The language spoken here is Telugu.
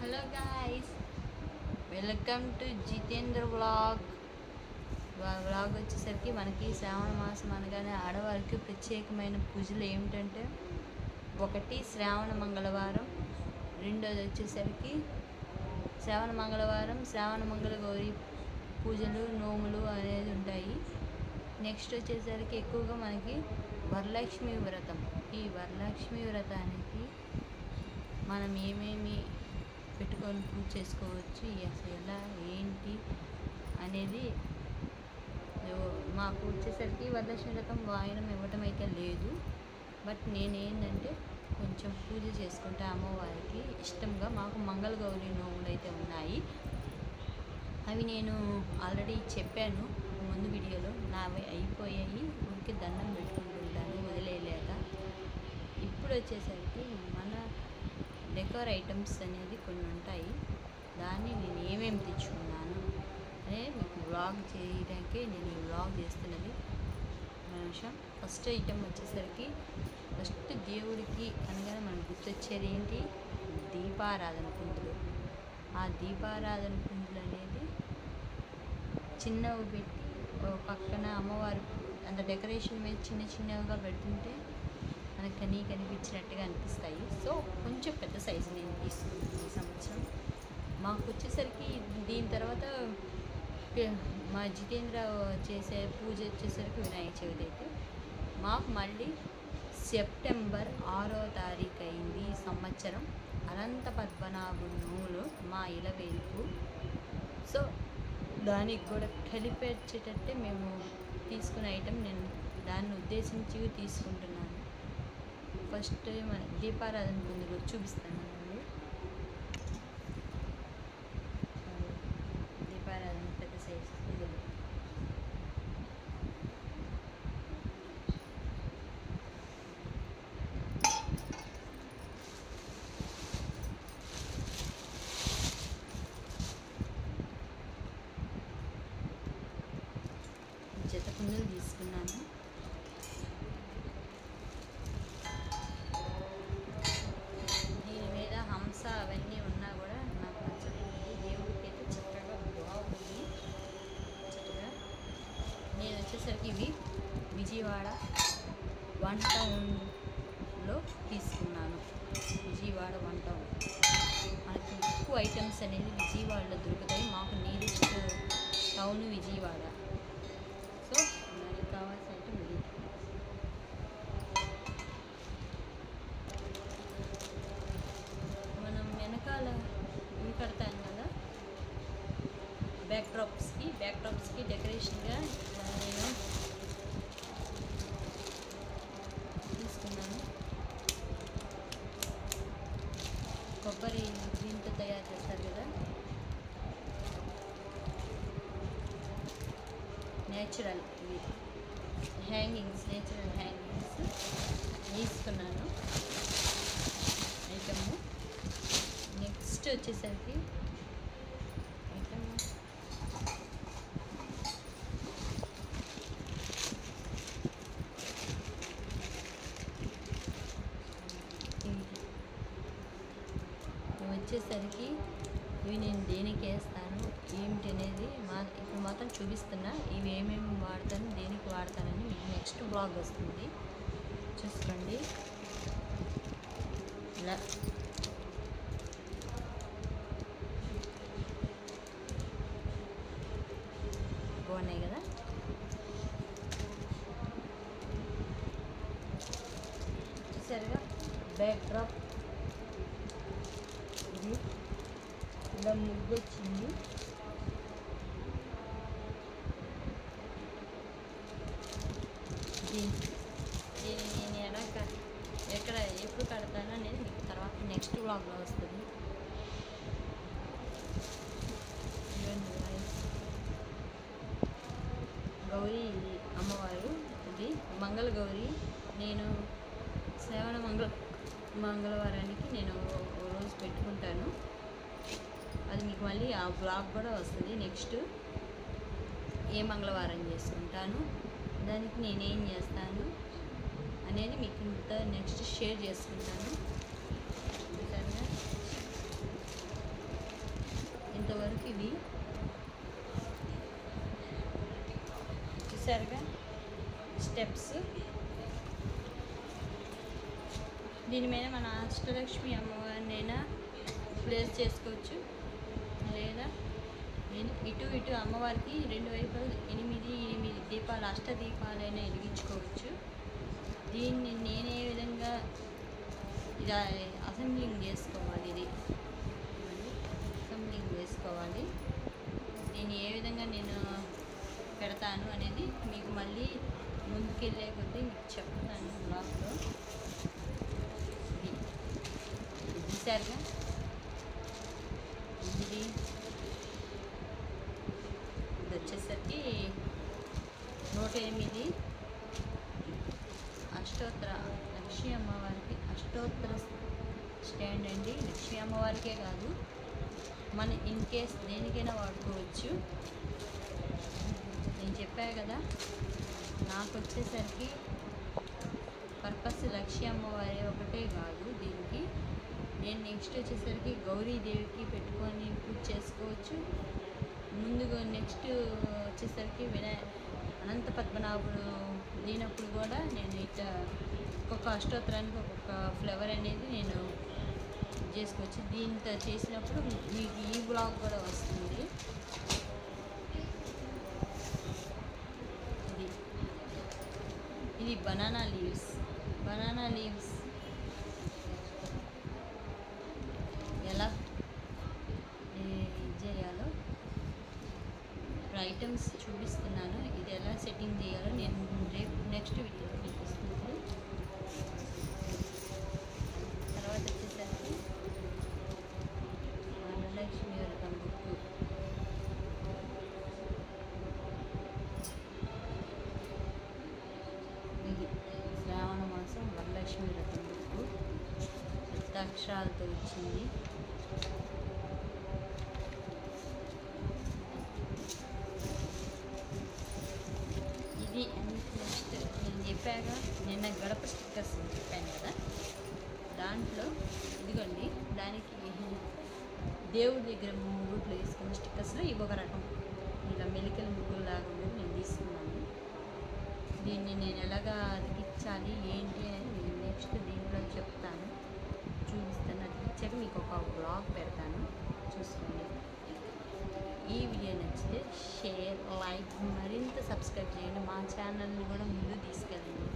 Hello guys, welcome to Jitendra vlog. Vlog వచ్చేసరికి మనకి శ్రావణ మాసం అనగానే ఆడవారికి ప్రత్యేకమైన పూజలు ఏమిటంటే, ఒకటి శ్రావణ మంగళవారం, రెండోది వచ్చేసరికి శ్రావణ మంగళవారం శ్రావణ మంగళ గౌరీ పూజలు నోములు అనేది ఉంటాయి. నెక్స్ట్ వచ్చేసరికి ఎక్కువగా మనకి వరలక్ష్మి వ్రతం. ఈ వరలక్ష్మి వ్రతానికి మనం ఏమేమి పెట్టుకొని పూజ చేసుకోవచ్చు, అసలు ఎలా ఏంటి అనేది మాకు వచ్చేసరికి వరలక్ష్మి వ్రతం వాయనం ఇవ్వటం అయితే లేదు. బట్ నేనేంటంటే కొంచెం పూజ చేసుకుంటే అమ్మవారికి ఇష్టంగా మాకు మంగళ గౌరీ నోములు అయితే ఉన్నాయి. అవి నేను ఆల్రెడీ చెప్పాను ముందు వీడియోలో. నావి అయిపోయాయి, ఊరికి దండం పెట్టుకుంటుంటాను వదిలేయలేక. ఇప్పుడు వచ్చేసరికి మన డెకోర్ ఐటమ్స్ అనేది కొన్ని ఉంటాయి. దాన్ని నేను ఏమేమి తెచ్చుకున్నాను అనేది మీకు వ్లాగ్ చేయడానికే నేను ఈ వ్లాగ్ చేస్తున్నది. నిమిషం. ఫస్ట్ ఐటమ్ వచ్చేసరికి ఫస్ట్ దేవుడికి అనగానే మనకు గుర్తొచ్చేది ఏంటి? దీపారాధన కుందులు. ఆ దీపారాధన కుందులు అనేది చిన్నవి పెట్టి పక్కన అమ్మవారు అంత డెకరేషన్ మీద చిన్న చిన్నవిగా పెడుతుంటే మనకు కనిపించినట్టుగా అనిపిస్తాయి. సో కొంచెం పెద్ద సైజు నేను తీసుకున్నాను ఈ సంవత్సరం. మాకు వచ్చేసరికి దీని తర్వాత మా జితేంద్ర చేసే పూజ వచ్చేసరికి వినాయక చవితి అయితే మాకు మళ్ళీ సెప్టెంబర్ 6వ తారీఖు అయింది ఈ సంవత్సరం. అనంత పద్మనాభుడు నోములు మా ఇలవేల్పు. సో దానికి కూడా కలిపేటట్టే మేము తీసుకునే ఐటెం. నేను దాన్ని ఉద్దేశించి తీసుకుంటున్నాను. ఫస్ట్ మన దీపారాధన కుందులు చూపిస్తాను. దీపారాధన పెద్ద సైజు కుందులు. జత కుందులు తీసుకున్నాను. దీని మీద హంస అవన్నీ ఉన్నా కూడా నాకు నచ్చలేదు. దేవుడికి అయితే చక్కగా బాగుంది. చక్కగా నేను వచ్చేసరికి ఇవి విజయవాడ 1 టౌన్లో తీసుకున్నాను. విజయవాడ 1 టౌన్ మనకి ఎక్కువ ఐటమ్స్ అనేది విజయవాడలో దొరుకుతాయి. మాకు నియరెస్ట్ టౌన్ విజయవాడ. సో మనకి కావాల్సిన ఐటమ్ ఇది. మనం వెనకాల ఇవి కడతాం కదా, బ్యాక్ డ్రాప్స్కి డెకరేషన్గా నేను తీసుకున్నాను. కొబ్బరి దీంతో తయారు చేస్తారు కదా, నేచురల్ ఇవి నేచురల్ హ్యాంగింగ్స్ తీసుకున్నాను ఐటమ్. నెక్స్ట్ వచ్చేసరికి ఐటమ్ వచ్చేసరికి ఇవి నేను దేనికి వేస్తాను ఏమిటి అనేది ఇప్పుడు మాత్రం చూపిస్తున్నా. ఇవి ఏమేమి వాడతాను, దేనికి వాడతానని మీకు నెక్స్ట్ బ్లాగ్ వస్తుంది, చూసుకోండి. ఇలా బాగున్నాయి కదా. చూసారుగా బ్యాక్ డ్రాప్. ఇది ఇలా ముగ్గు వచ్చింది. దీన్ని నేను ఎక్కడ ఎప్పుడు కడతాను అనేది మీకు తర్వాత నెక్స్ట్ వ్లాగ్లో వస్తుంది. గౌరీ అమ్మవారు, ఇది మంగళ గౌరీ. నేను శ్రావణ మంగళవారానికి నేను ఓ రోజు పెట్టుకుంటాను. అది మీకు మళ్ళీ ఆ బ్లాగ్ కూడా వస్తుంది. నెక్స్ట్ ఏ మంగళవారం చేసుకుంటాను, దానికి నేనేం చేస్తాను అనేది మీకు నెక్స్ట్ షేర్ చేసుకుంటాను. గౌరీ చూసారుగా స్టెప్స్. దీని మీద మన అష్టలక్ష్మి అమ్మవారినైనా ప్లేస్ చేసుకోవచ్చు, లేదా ఇటు అమ్మవారికి రెండు వైపులు 8 దీపాలు, అష్టదీపాలైనా వెలిగించుకోవచ్చు. దీన్ని నేను ఏ విధంగా ఇలా అసెంబ్లింగ్ చేసుకోవాలి, దీన్ని ఏ విధంగా నేను పెడతాను అనేది మీకు మళ్ళీ ముందుకెళ్ళే కొద్దీ మీకు చెప్తాను బ్లాగ్లో. ఇది చూసారుగా, ఇది వచ్చేసరికి 108 అష్టోత్తర లక్ష్మీ అమ్మవారికి అష్టోత్తర స్టాండ్ అండి. లక్ష్మీ అమ్మవారికే కాదు, మన ఇన్ కేస్ దేనికైనా వాడుకోవచ్చు. నేను చెప్పా కదా, నాకు వచ్చేసరికి పర్పస్ లక్ష్మీ అమ్మవారి ఒకటే కాదు. దీనికి నేను నెక్స్ట్ వచ్చేసరికి గౌరీదేవికి పెట్టుకొని పూజ చేసుకోవచ్చు. ముందుగా నెక్స్ట్ వచ్చేసరికి అనంత పద్మనాభుడు లేనప్పుడు కూడా నేను ఇట్లా ఒక్కొక్క అష్టోత్తరానికి ఒక్కొక్క ఫ్లేవర్ అనేది నేను చేసుకోవచ్చు. దీంతో చేసినప్పుడు మీకు ఈ బ్లాగ్ కూడా వస్తుంది. ఇది బనానా లీవ్స్ ఎలా చేయాలో ఐటమ్స్ చూపిస్తున్నాను. ఇది ఎలా సెట్టింగ్ చేయాలో నేను రేపు నెక్స్ట్ వీడియోలో చూపిస్తున్నాను. తర్వాత వచ్చేసరికి వరలక్ష్మి వ్రతం బుక్, ఇది శ్రావణ మాసం వరలక్ష్మి వ్రతం బుక్ అక్షరాలతో వచ్చింది. ఇది నెక్స్ట్ నేను చెప్పాక నిన్న గడప స్టిక్కర్స్ చెప్పాను కదా, దాంట్లో ఇదిగోండి, దానికి దేవుడి దగ్గర ముగ్గులు వేసుకున్న స్టిక్కర్స్లో ఇవి ఒక రకం ఇలా మెలికల ముగ్గులు లాగా ఉండేది నేను తీసుకున్నాను. దీన్ని నేను ఎలాగా అతికించాలి ఏంటి అనేది నేను నెక్స్ట్ దీంట్లో చెప్తాను, చూపిస్తాను. అతికిచ్చాక మీకు ఒక బ్లాగ్ పెడతాను, చూసుకోండి. ఈ వీడియో నచ్చితే షేర్, లైక్, మరింత సబ్స్క్రైబ్ చేయండి. మా ఛానల్ని కూడా ముందు తీసుకెళ్ళండి.